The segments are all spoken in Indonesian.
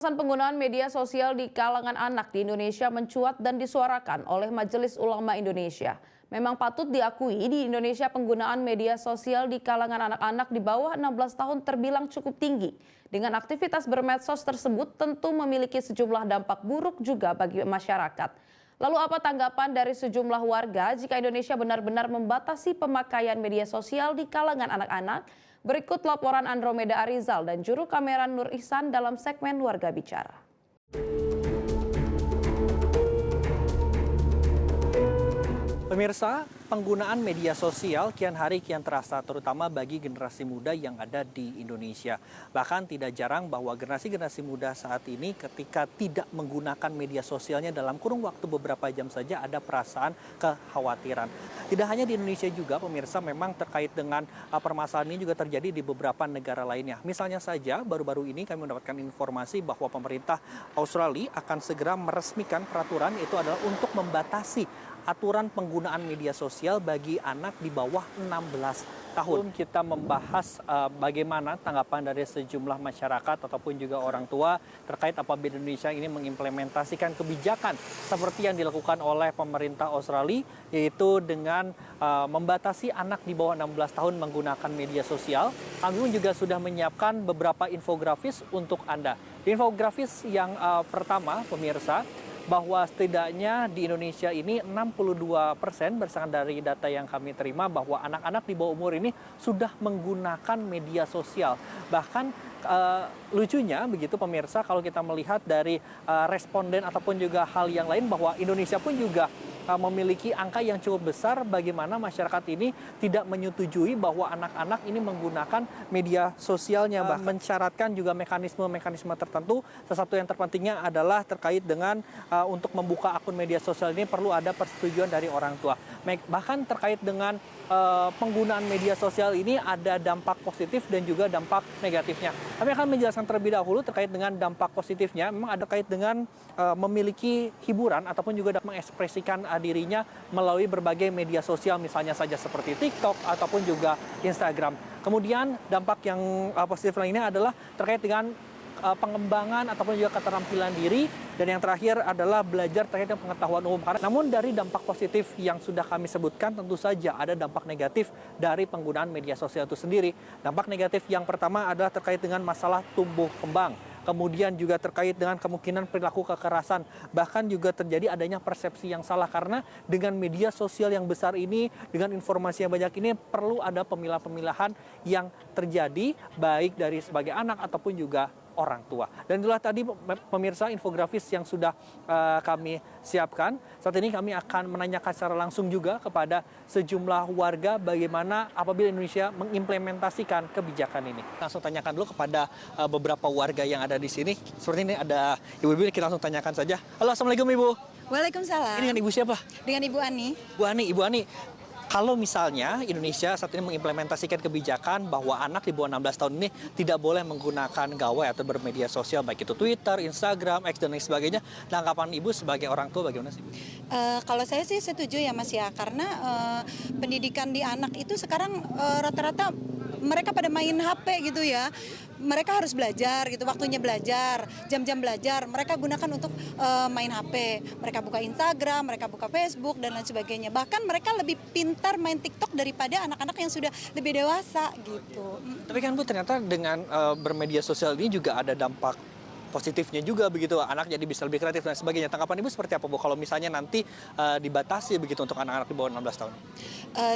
Penggunaan media sosial di kalangan anak di Indonesia mencuat dan disuarakan oleh Majelis Ulama Indonesia. Memang patut diakui di Indonesia penggunaan media sosial di kalangan anak-anak di bawah 16 tahun terbilang cukup tinggi. Dengan aktivitas bermedsos tersebut tentu memiliki sejumlah dampak buruk juga bagi masyarakat. Lalu apa tanggapan dari sejumlah warga jika Indonesia benar-benar membatasi pemakaian media sosial di kalangan anak-anak? Berikut laporan Andromeda Arizal dan juru kamera Nur Ihsan dalam segmen Warga Bicara. Pemirsa, penggunaan media sosial kian hari kian terasa, terutama bagi generasi muda yang ada di Indonesia. Bahkan tidak jarang bahwa generasi muda saat ini ketika tidak menggunakan media sosialnya dalam kurun waktu beberapa jam saja ada perasaan kekhawatiran. Tidak hanya di Indonesia juga, pemirsa, memang terkait dengan permasalahan ini juga terjadi di beberapa negara lainnya. Misalnya saja, baru-baru ini kami mendapatkan informasi bahwa pemerintah Australia akan segera meresmikan peraturan, itu adalah untuk membatasi aturan penggunaan media sosial bagi anak di bawah 16 tahun. Kita membahas bagaimana tanggapan dari sejumlah masyarakat ataupun juga orang tua terkait apabila Indonesia ini mengimplementasikan kebijakan seperti yang dilakukan oleh pemerintah Australia, yaitu dengan membatasi anak di bawah 16 tahun menggunakan media sosial. Kami pun juga sudah menyiapkan beberapa infografis untuk Anda. Infografis yang pertama, pemirsa, bahwa setidaknya di Indonesia ini 62% berdasarkan dari data yang kami terima bahwa anak-anak di bawah umur ini sudah menggunakan media sosial. Bahkan lucunya begitu pemirsa, kalau kita melihat dari responden ataupun juga hal yang lain bahwa Indonesia pun juga memiliki angka yang cukup besar bagaimana masyarakat ini tidak menyetujui bahwa anak-anak ini menggunakan media sosialnya, bahkan mensyaratkan juga mekanisme-mekanisme tertentu. Salah satu yang terpentingnya adalah terkait dengan untuk membuka akun media sosial ini perlu ada persetujuan dari orang tua. Bahkan terkait dengan penggunaan media sosial ini ada dampak positif dan juga dampak negatifnya. Kami akan menjelaskan terlebih dahulu terkait dengan dampak positifnya. Memang ada kait dengan memiliki hiburan ataupun juga dapat mengekspresikan dirinya melalui berbagai media sosial, misalnya saja seperti TikTok ataupun juga Instagram. Kemudian dampak yang positif lainnya adalah terkait dengan pengembangan ataupun juga keterampilan diri, dan yang terakhir adalah belajar terkait dengan pengetahuan umum. Namun dari dampak positif yang sudah kami sebutkan, tentu saja ada dampak negatif dari penggunaan media sosial itu sendiri. Dampak negatif yang pertama adalah terkait dengan masalah tumbuh kembang. Kemudian juga terkait dengan kemungkinan perilaku kekerasan. Bahkan juga terjadi adanya persepsi yang salah karena dengan media sosial yang besar ini, dengan informasi yang banyak ini, perlu ada pemilah-pemilahan yang terjadi baik dari sebagai anak ataupun juga orang tua. Dan itulah tadi pemirsa infografis yang sudah kami siapkan. Saat ini kami akan menanyakan secara langsung juga kepada sejumlah warga bagaimana apabila Indonesia mengimplementasikan kebijakan ini. Langsung tanyakan dulu kepada beberapa warga yang ada di sini. Seperti ini ada ibu-ibu, kita langsung tanyakan saja. Halo, assalamualaikum Ibu. Waalaikumsalam. Ini dengan Ibu siapa? Dengan Ibu Ani. Ibu Ani. Kalau misalnya Indonesia saat ini mengimplementasikan kebijakan bahwa anak di bawah 16 tahun ini tidak boleh menggunakan gawai atau bermedia sosial, baik itu Twitter, Instagram, X, dan lain sebagainya. Tanggapan Ibu sebagai orang tua bagaimana sih? Kalau saya sih setuju ya Mas ya, karena pendidikan di anak itu sekarang rata-rata mereka pada main HP gitu ya. Mereka harus belajar gitu, waktunya belajar, jam-jam belajar mereka gunakan untuk main HP. Mereka buka Instagram, mereka buka Facebook dan lain sebagainya. Bahkan mereka lebih pintar main TikTok daripada anak-anak yang sudah lebih dewasa gitu. Tapi kan Bu, ternyata dengan bermedia sosial ini juga ada dampak positifnya juga begitu, anak jadi bisa lebih kreatif dan sebagainya. Tanggapan Ibu seperti apa Bu kalau misalnya nanti dibatasi begitu untuk anak-anak di bawah 16 tahun?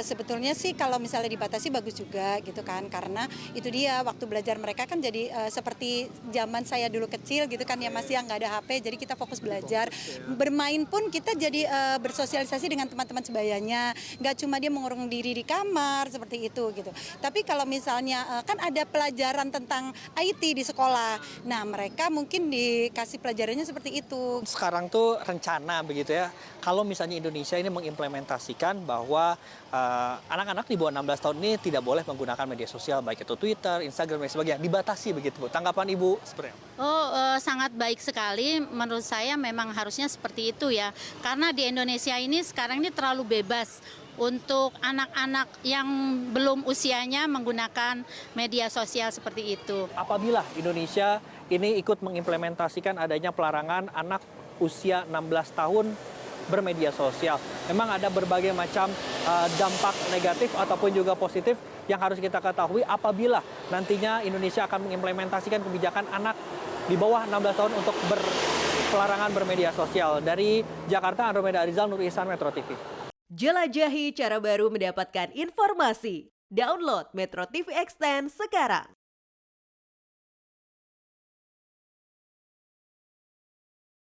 Sebetulnya sih kalau misalnya dibatasi bagus juga gitu kan, karena itu dia waktu belajar mereka kan jadi seperti zaman saya dulu kecil gitu kan ya Mas ya, nggak ada HP, jadi kita fokus belajar. Bermain pun kita jadi bersosialisasi dengan teman-teman sebayanya, nggak cuma dia mengurung diri di kamar seperti itu gitu. Tapi kalau misalnya kan ada pelajaran tentang IT di sekolah, nah mereka mungkin dikasih pelajarannya seperti itu. Sekarang tuh rencana begitu ya, kalau misalnya Indonesia ini mengimplementasikan bahwa anak-anak di bawah 16 tahun ini tidak boleh menggunakan media sosial, baik itu Twitter, Instagram, dan sebagainya, dibatasi begitu Bu. Tanggapan Ibu seperti apa? Sangat baik sekali. Menurut saya memang harusnya seperti itu ya. Karena di Indonesia ini sekarang ini terlalu bebas untuk anak-anak yang belum usianya menggunakan media sosial seperti itu. Apabila Indonesia ini ikut mengimplementasikan adanya pelarangan anak usia 16 tahun bermedia sosial, memang ada berbagai macam dampak negatif ataupun juga positif yang harus kita ketahui apabila nantinya Indonesia akan mengimplementasikan kebijakan anak di bawah 16 tahun untuk pelarangan bermedia sosial. Dari Jakarta, Andromeda Arizal, Nur Ihsan, Metro TV. Jelajahi cara baru mendapatkan informasi. Download Metro TV Extend sekarang.